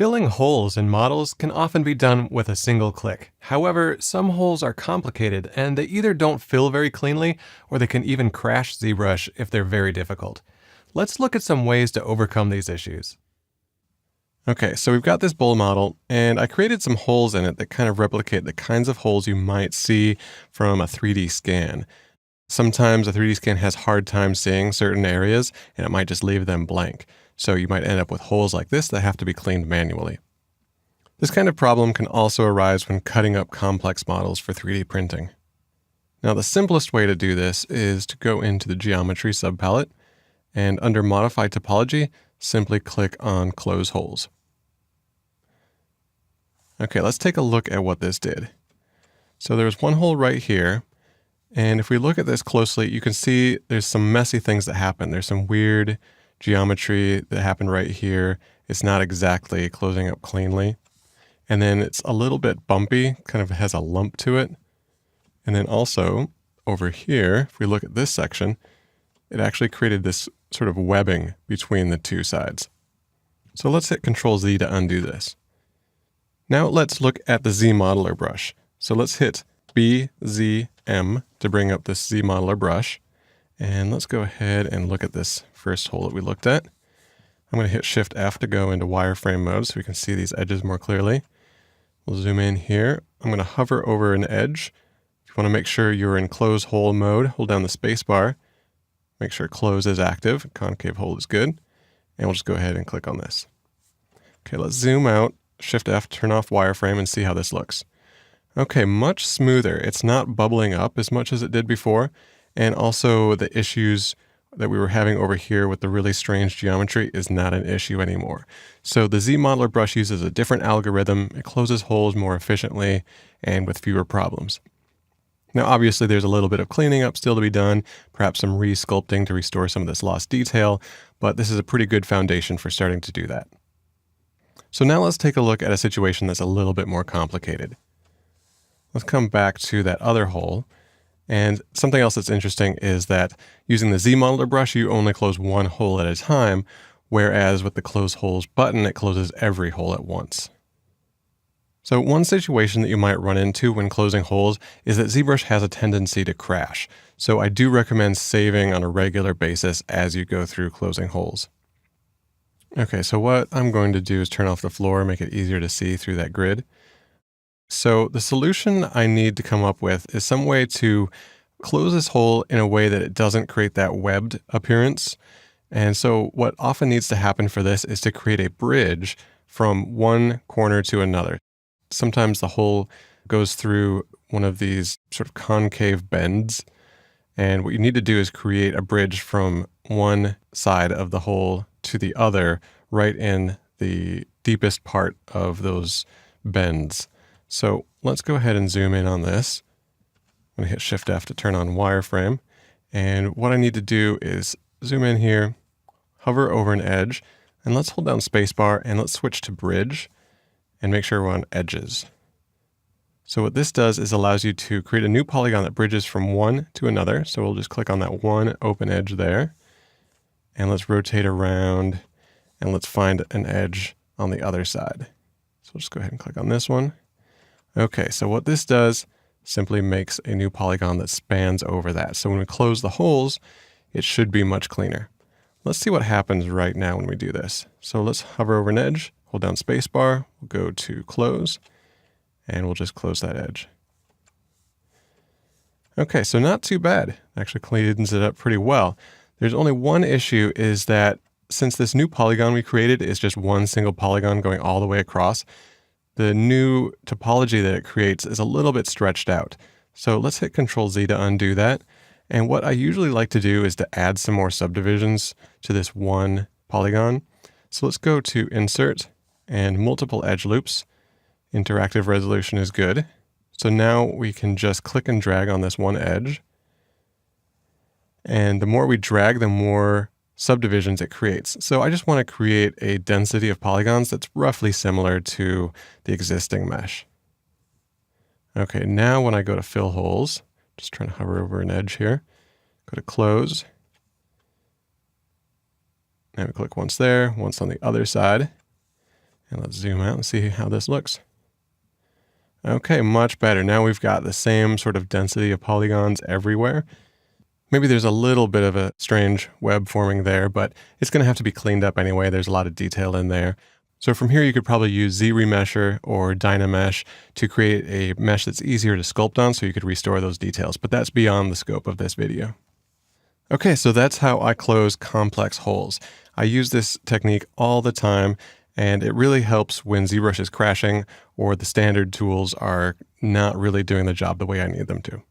Filling holes in models can often be done with a single click. However, some holes are complicated and they either don't fill very cleanly or they can even crash ZBrush if they're very difficult. Let's look at some ways to overcome these issues. Okay, so we've got this bowl model and I created some holes in it that kind of replicate the kinds of holes you might see from a 3D scan. Sometimes a 3D scan has hard time seeing certain areas and it might just leave them blank. So you might end up with holes like this that have to be cleaned manually. This kind of problem can also arise when cutting up complex models for 3D printing. Now the simplest way to do this is to go into the Geometry subpalette and under Modify Topology, simply click on Close Holes. Okay, let's take a look at what this did. So there's one hole right here, and if we look at this closely, you can see there's some messy things that happen. There's some weird geometry that happened right here. It's not exactly closing up cleanly. And then it's a little bit bumpy, kind of has a lump to it. And then also over here, if we look at this section, it actually created this sort of webbing between the two sides. So let's hit Ctrl Z to undo this. Now let's look at the Z Modeler brush. So let's hit BZM to bring up this Z Modeler brush. And let's go ahead and look at this first hole that we looked at. I'm going to hit Shift F to go into wireframe mode so we can see these edges more clearly. We'll zoom in here. I'm going to hover over an edge. If you want to make sure you're in close hole mode, hold down the space bar. Make sure close is active, concave hole is good. And we'll just go ahead and click on this. Okay, let's zoom out, Shift F, turn off wireframe and see how this looks. Okay, much smoother. It's not bubbling up as much as it did before. And also the issues that we were having over here with the really strange geometry is not an issue anymore. So the Z Modeler brush uses a different algorithm. It closes holes more efficiently and with fewer problems. Now, obviously, there's a little bit of cleaning up still to be done, perhaps some re-sculpting to restore some of this lost detail, but this is a pretty good foundation for starting to do that. So now let's take a look at a situation that's a little bit more complicated. Let's come back to that other hole. And something else that's interesting is that using the Z Modeler brush, you only close one hole at a time, whereas with the Close Holes button, it closes every hole at once. So one situation that you might run into when closing holes is that ZBrush has a tendency to crash. So I do recommend saving on a regular basis as you go through closing holes. Okay, so what I'm going to do is turn off the floor, make it easier to see through that grid. So the solution I need to come up with is some way to close this hole in a way that it doesn't create that webbed appearance. And so what often needs to happen for this is to create a bridge from one corner to another. Sometimes the hole goes through one of these sort of concave bends. And what you need to do is create a bridge from one side of the hole to the other, right in the deepest part of those bends. So let's go ahead and zoom in on this. I'm going to hit Shift F to turn on wireframe. And what I need to do is zoom in here, hover over an edge, and let's hold down spacebar and let's switch to bridge and make sure we're on edges. So what this does is allows you to create a new polygon that bridges from one to another. So we'll just click on that one open edge there. And let's rotate around and let's find an edge on the other side. So we'll just go ahead and click on this one. Okay, so what this does simply makes a new polygon that spans over that. So when we close the holes, it should be much cleaner. Let's see what happens right now when we do this. So let's hover over an edge, hold down spacebar, we'll go to close, and we'll just close that edge. Okay, so not too bad. Actually cleans it up pretty well. There's only one issue is that since this new polygon we created is just one single polygon going all the way across, the new topology that it creates is a little bit stretched out. So let's hit Ctrl Z to undo that. And what I usually like to do is to add some more subdivisions to this one polygon. So let's go to Insert and Multiple Edge Loops. Interactive resolution is good. So now we can just click and drag on this one edge. And the more we drag, the more subdivisions it creates. So I just want to create a density of polygons that's roughly similar to the existing mesh. Okay, now when I go to fill holes, just trying to hover over an edge here, go to close. And we click once there, once on the other side. And let's zoom out and see how this looks. Okay, much better. Now we've got the same sort of density of polygons everywhere. Maybe there's a little bit of a strange web forming there, but it's going to have to be cleaned up anyway. There's a lot of detail in there. So from here, you could probably use ZRemesher or Dynamesh to create a mesh that's easier to sculpt on so you could restore those details, but that's beyond the scope of this video. Okay, so that's how I close complex holes. I use this technique all the time, and it really helps when ZBrush is crashing or the standard tools are not really doing the job the way I need them to.